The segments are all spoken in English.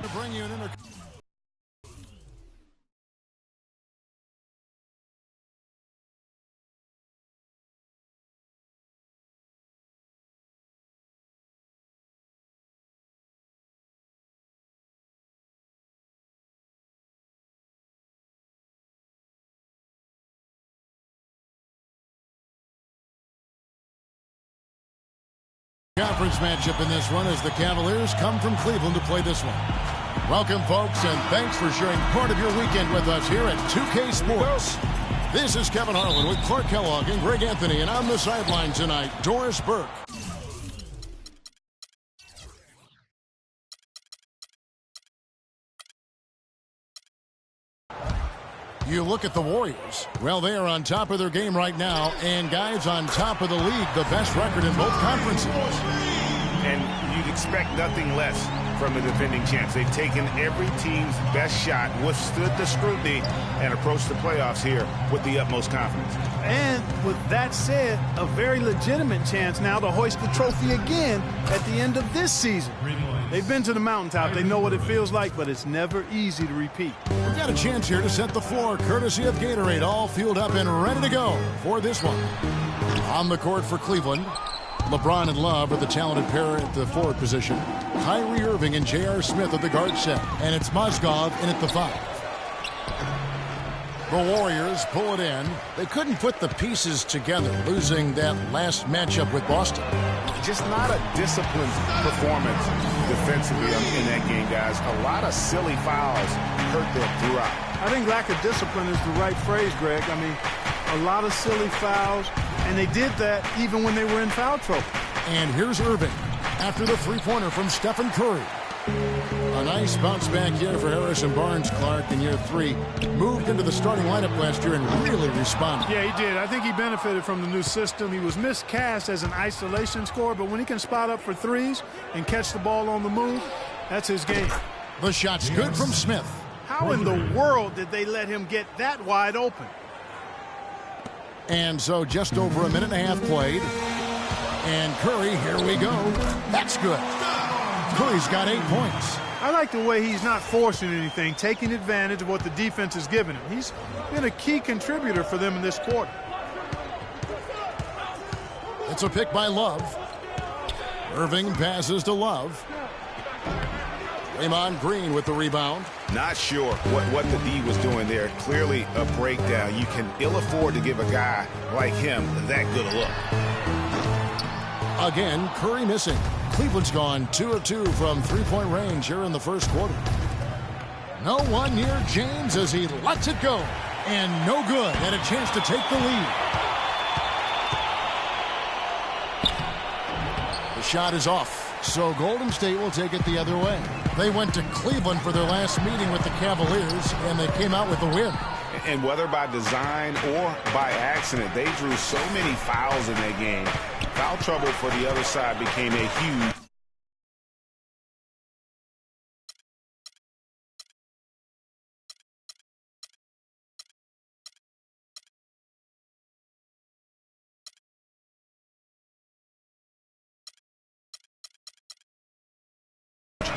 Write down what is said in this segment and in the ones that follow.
To bring you an conference matchup in this one as the Cavaliers come from Cleveland to play this one. Welcome, folks, and thanks for sharing part of your weekend with us here at 2K Sports. This is Kevin Harlan with Clark Kellogg and Greg Anthony, and on the sideline tonight, Doris Burke. You look at the Warriors. Well, they are on top of their game right now, and guys on top of the league, the best record in both conferences. And you'd expect nothing less from the defending champs. They've taken every team's best shot, withstood the scrutiny, and approached the playoffs here with the utmost confidence. And with that said, a very legitimate chance now to hoist the trophy again at the end of this season. They've been to the mountaintop. They know what it feels like, but it's never easy to repeat. We've got a chance here to set the floor, courtesy of Gatorade, all fueled up and ready to go for this one. On the court for Cleveland, LeBron and Love are the talented pair at the forward position. Kyrie Irving and J.R. Smith at the guard set, and it's Mozgov in at the 5. The Warriors pull it in. They couldn't put the pieces together, losing that last matchup with Boston. Just not a disciplined performance defensively in that game, guys. A lot of silly fouls hurt them throughout. I think lack of discipline is the right phrase, Greg. I mean, a lot of silly fouls, and they did that even when they were in foul trouble. And here's Irving after the three-pointer from Stephen Curry. A nice bounce back here for Harrison Barnes, Clark, in year 3. Moved into the starting lineup last year and really responded. Yeah, he did. I think he benefited from the new system. He was miscast as an isolation scorer, but when he can spot up for threes and catch the ball on the move, that's his game. The shot's good from Smith. How in the world did they let him get that wide open? And so just over a minute and a half played. And Curry, here we go. That's good. Curry's got 8 points. I like the way he's not forcing anything, taking advantage of what the defense has given him. He's been a key contributor for them in this quarter. It's a pick by Love. Irving passes to Love. Draymond Green with the rebound. Not sure what the D was doing there. Clearly a breakdown. You can ill afford to give a guy like him that good a look. Again, Curry missing. Cleveland's gone 2 of 2 from three-point range here in the first quarter. No one near James as he lets it go. And no good. And a chance to take the lead. The shot is off. So Golden State will take it the other way. They went to Cleveland for their last meeting with the Cavaliers, and they came out with a win. And whether by design or by accident, they drew so many fouls in that game. Foul trouble for the other side became a huge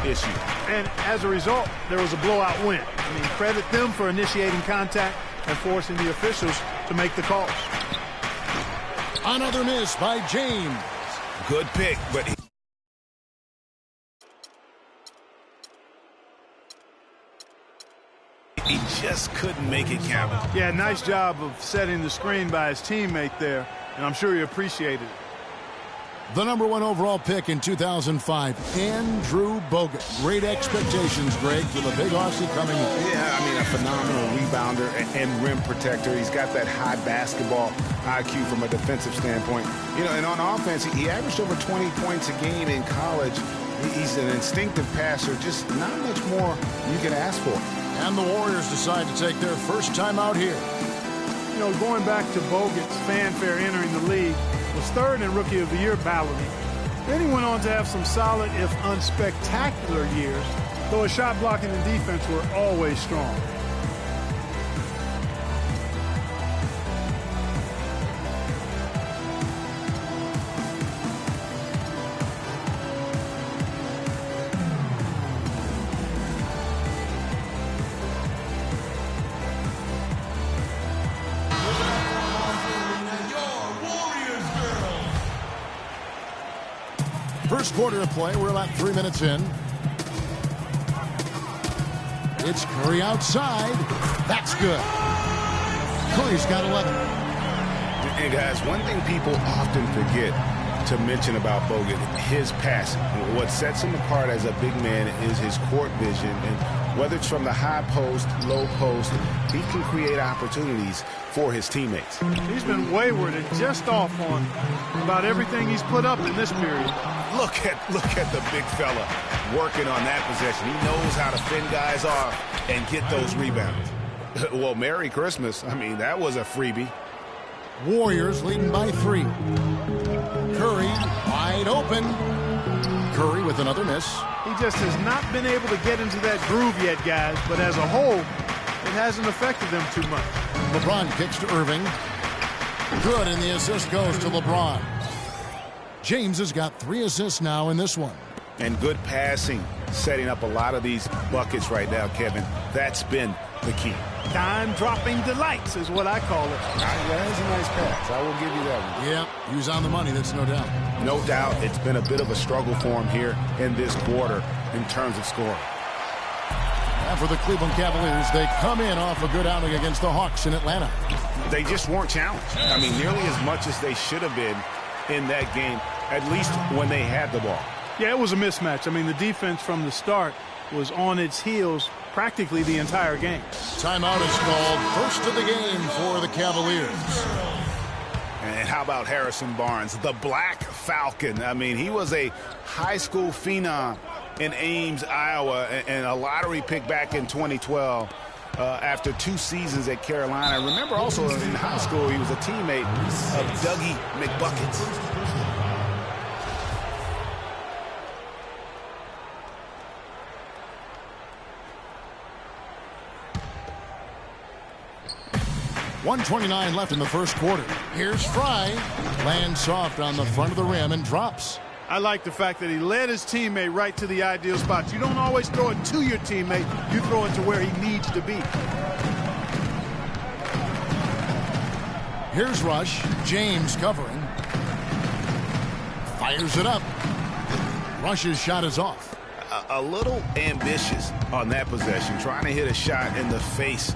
issue. And as a result, there was a blowout win. I mean, credit them for initiating contact and forcing the officials to make the calls. Another miss by James. Good pick, but he just couldn't make it count. Yeah, nice job of setting the screen by his teammate there, and I'm sure he appreciated it. The number 1 overall pick in 2005, Andrew Bogut. Great expectations, Greg, for the big Aussie coming in. Yeah, I mean, a phenomenal rebounder and rim protector. He's got that high basketball IQ from a defensive standpoint. You know, and on offense, he averaged over 20 points a game in college. He's an instinctive passer, just not much more you can ask for. And the Warriors decide to take their first time out here. You know, going back to Bogut's fanfare entering the league, was 3rd in Rookie of the Year balloting. Then he went on to have some solid, if unspectacular, years, though his shot blocking and defense were always strong. First quarter of play. We're about 3 minutes in. It's Curry outside. That's good. Curry's got 11. And guys, one thing people often forget to mention about Bogut, his passing. What sets him apart as a big man is his court vision. And whether it's from the high post, low post, he can create opportunities for his teammates. He's been wayward and just off on about everything he's put up in this period. Look at the big fella working on that possession. He knows how to fend guys off and get those rebounds. Well, Merry Christmas. I mean, that was a freebie. Warriors leading by 3. Curry wide open. Curry with another miss. He just has not been able to get into that groove yet, guys. But as a whole, it hasn't affected them too much. LeBron kicks to Irving. Good, and the assist goes to LeBron. James has got 3 assists now in this one. And good passing, setting up a lot of these buckets right now, Kevin. That's been the key. Dime-dropping delights is what I call it. That is a nice pass. I will give you that one. Yeah, he was on the money, that's no doubt. No doubt it's been a bit of a struggle for him here in this quarter in terms of scoring. And for the Cleveland Cavaliers, they come in off a good outing against the Hawks in Atlanta. They just weren't challenged. I mean, nearly as much as they should have been in that game, at least when they had the ball. Yeah, it was a mismatch. I mean, the defense from the start was on its heels practically the entire game. Timeout is called. First of the game for the Cavaliers. And how about Harrison Barnes, the Black Falcon? I mean, he was a high school phenom in Ames, Iowa, and a lottery pick back in 2012 after 2 seasons at Carolina. I remember also in high school he was a teammate of Dougie McBuckets. .129 left in the first quarter. Here's Fry. Lands soft on the front of the rim and drops. I like the fact that he led his teammate right to the ideal spot. You don't always throw it to your teammate. You throw it to where he needs to be. Here's Rush. James covering. Fires it up. Rush's shot is off. A little ambitious on that possession, trying to hit a shot in the face.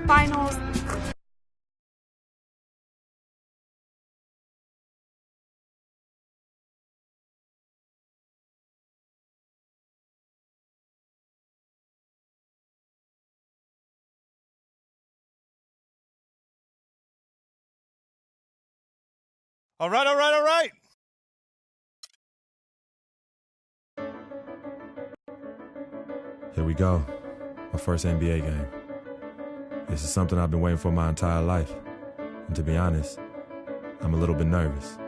Finals. All right, all right, all right. Here we go. My first NBA game. This is something I've been waiting for my entire life. And to be honest, I'm a little bit nervous.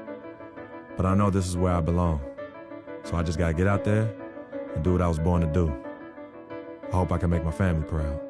But I know this is where I belong. So I just gotta get out there and do what I was born to do. I hope I can make my family proud.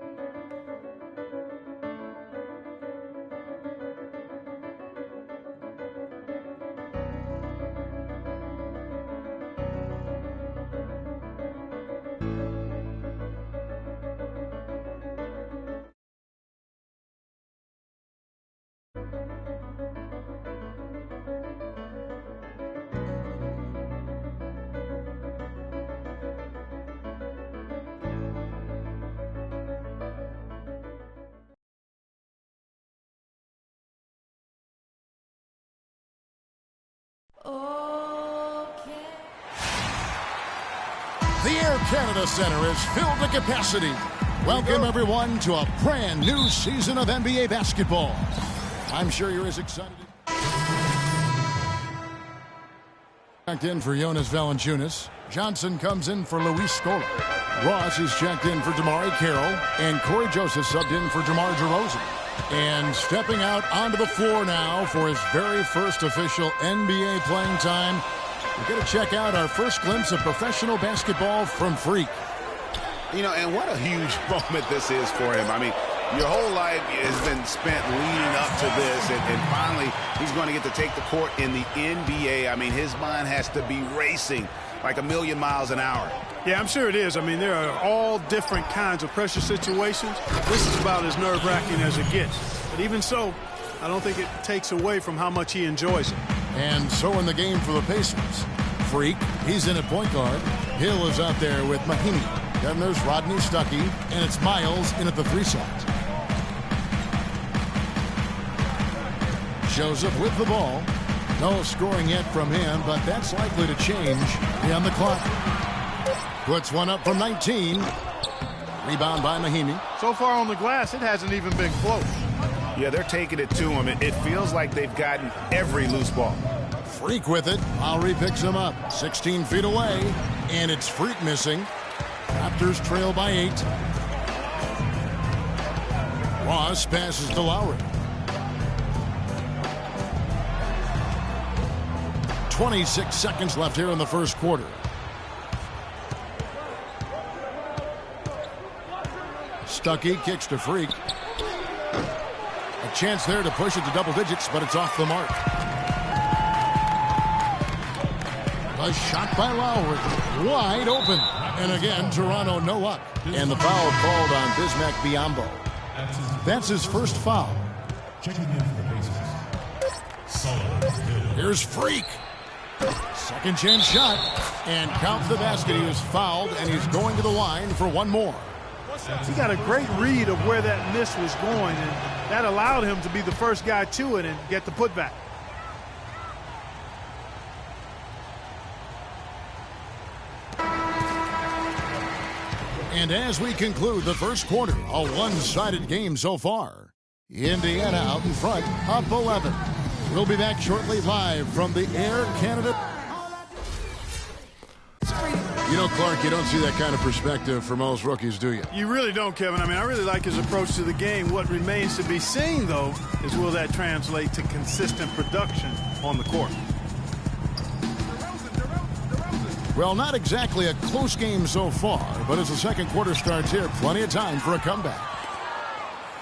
The Air Canada Center is filled to capacity. Welcome, everyone, to a brand new season of NBA basketball. I'm sure you're as excited. Checked in for Jonas Valanciunas. Johnson comes in for Luis Scola. Ross is checked in for Damari Carroll. And Corey Joseph subbed in for DeMar DeRozan. And stepping out onto the floor now for his very first official NBA playing time, we're going to check out our first glimpse of professional basketball from Freak. You know, and what a huge moment this is for him. I mean, your whole life has been spent leading up to this, and finally he's going to get to take the court in the NBA. I mean, his mind has to be racing like 1,000,000 miles an hour. Yeah, I'm sure it is. I mean, there are all different kinds of pressure situations. This is about as nerve-wracking as it gets. But even so, I don't think it takes away from how much he enjoys it. And so in the game for the Pacers, Freak, he's in at point guard. Hill is out there with Mahinmi. Then there's Rodney Stuckey, and it's Miles in at the 3 slot. Joseph with the ball. No scoring yet from him, but that's likely to change on the clock. Puts one up from 19. Rebound by Mahinmi. So far on the glass, it hasn't even been close. Yeah, they're taking it to him. It feels like they've gotten every loose ball. Freak with it. Lowry picks him up. 16 feet away, and it's Freak missing. Raptors trail by 8. Ross passes to Lowry. 26 seconds left here in the first quarter. Stuckey kicks to Freak. A chance there to push it to double digits, but it's off the mark. A shot by Lowry. Wide open. And again, Toronto no luck. And the foul called on Bismack Biyombo. That's his first foul. Here's Freak. Second chance shot. And counts the basket. He was fouled, and he's going to the line for one more. He got a great read of where that miss was going, and that allowed him to be the first guy to it and get the putback. And as we conclude the first quarter, a one-sided game so far. Indiana out in front, up 11. We'll be back shortly live from the Air Canada. You know, Clark, you don't see that kind of perspective for most rookies, do you? You really don't, Kevin. I mean, I really like his approach to the game. What remains to be seen, though, is will that translate to consistent production on the court? Well, not exactly a close game so far, but as the second quarter starts here, plenty of time for a comeback.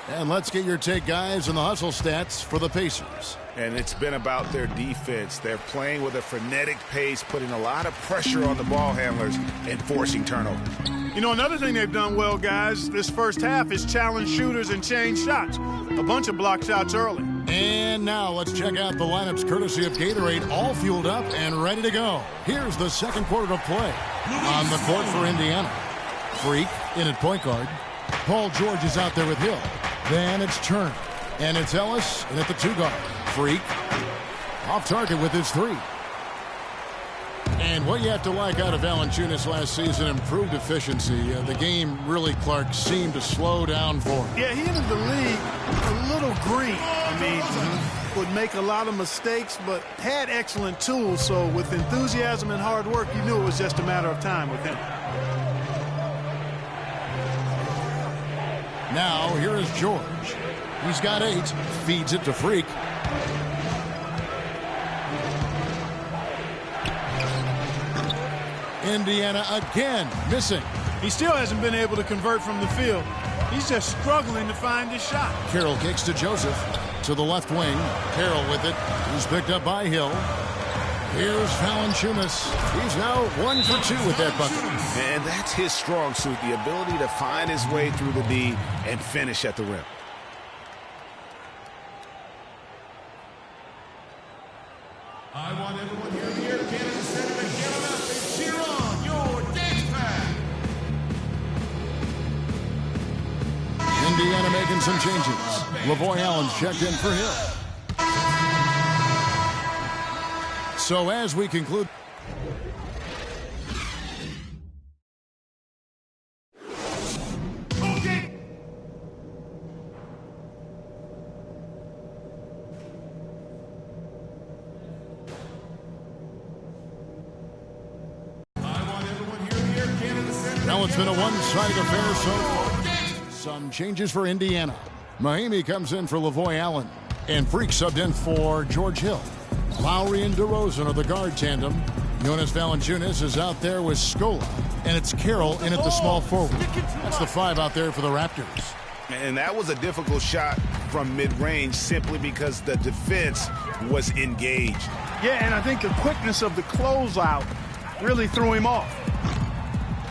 And let's get your take, guys, on the hustle stats for the Pacers. And it's been about their defense. They're playing with a frenetic pace, putting a lot of pressure on the ball handlers and forcing turnovers. You know, another thing they've done well, guys, this first half is challenge shooters and change shots. A bunch of block shots early. And now let's check out the lineups courtesy of Gatorade, all fueled up and ready to go. Here's the second quarter of play. On the court for Indiana. Freak in at point guard. Paul George is out there with Hill. Then it's Turner. And it's Ellis in at the 2 guard. Freak off target with his 3. And what you have to like out of Valanciunas last season, improved efficiency. The game really, Clark, seemed to slow down for him. Yeah, he entered the league a little green. I mean, would make a lot of mistakes, but had excellent tools. So with enthusiasm and hard work, you knew it was just a matter of time with him. Now here is George. He's got 8. Feeds it to Freak. Indiana again missing. He still hasn't been able to convert from the field. He's just struggling to find his shot. Carroll kicks to Joseph. To the left wing. Carroll with it. He's picked up by Hill. Here's Valanciunas. He's now 1 for 2 with that bucket. And that's his strong suit, the ability to find his way through the D and finish at the rim. I want everyone here in the Air Canada Center to get on up and cheer on your dance pad. Indiana making some changes. Lavoy Allen's checked in for Hill. So as we conclude. Okay. I want everyone here in the Air Canada Center. Now it's been a one-sided affair so far. Some changes for Indiana. Mahimi comes in for Lavoy Allen. And Freak subbed in for George Hill. Lowry and DeRozan are the guard tandem. Jonas Valanciunas is out there with Scola. And it's Carroll in at the small forward. That's the 5 out there for the Raptors. And that was a difficult shot from mid-range simply because the defense was engaged. Yeah, and I think the quickness of the closeout really threw him off.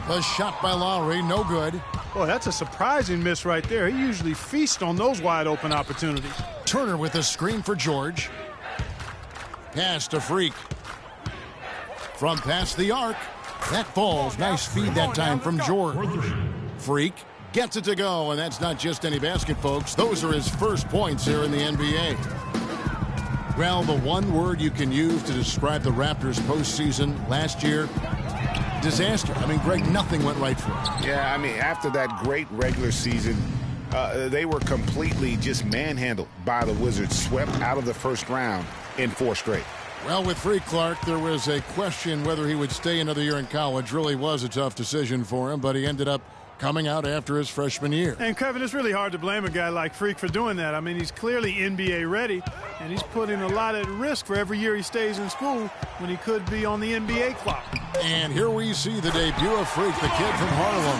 The shot by Lowry, no good. Boy, that's a surprising miss right there. He usually feasts on those wide-open opportunities. Turner with a screen for George. Pass to Freak. From past the arc. That falls. Nice feed that time from George. Freak gets it to go, and that's not just any basket, folks. Those are his first points here in the NBA. Well, the one word you can use to describe the Raptors postseason last year, disaster. I mean, Greg, nothing went right for them. Yeah, I mean, after that great regular season, they were completely just manhandled by the Wizards, swept out of the first round in 4 straight. Well, with Freak Clark, there was a question whether he would stay another year in college. Really was a tough decision for him, but he ended up coming out after his freshman year. And, Kevin, it's really hard to blame a guy like Freak for doing that. I mean, he's clearly NBA ready, and he's putting a lot at risk for every year he stays in school when he could be on the NBA clock. And here we see the debut of Freak, the kid from Harlem.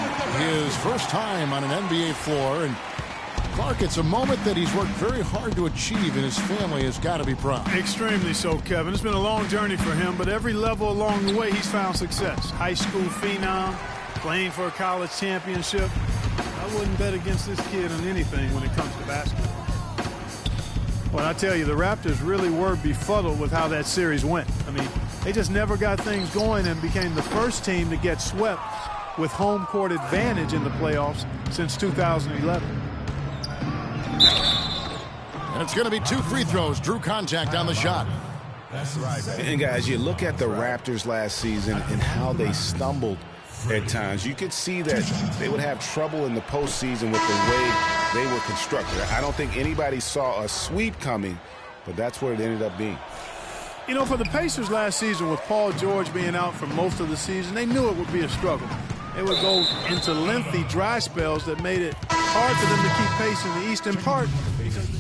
His first time on an NBA floor. And Clark, it's a moment that he's worked very hard to achieve, and his family has got to be proud. Extremely so, Kevin. It's been a long journey for him, but every level along the way he's found success. High school phenom, playing for a college championship. I wouldn't bet against this kid on anything when it comes to basketball. Well, I tell you, the Raptors really were befuddled with how that series went. I mean, they just never got things going and became the first team to get swept with home court advantage in the playoffs since 2011. And it's going to be 2 free throws. Drew contact on the shot. That's right. And, guys, you look at the Raptors last season and how they stumbled at times. You could see that they would have trouble in the postseason with the way they were constructed. I don't think anybody saw a sweep coming, but that's what it ended up being. You know, for the Pacers last season, with Paul George being out for most of the season, they knew it would be a struggle. They would go into lengthy dry spells that made it hard for them to keep pace in the East, in part because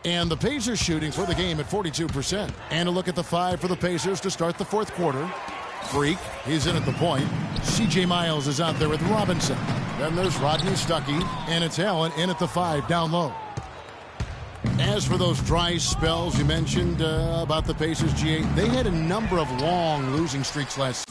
And the Pacers shooting for the game at 42%. And a look at the 5 for the Pacers to start the 4th quarter. Freak, he's in at the point. C.J. Miles is out there with Robinson. Then there's Rodney Stuckey, and it's Allen in at the 5 down low. As for those dry spells you mentioned about the Pacers, GA, they had a number of long losing streaks last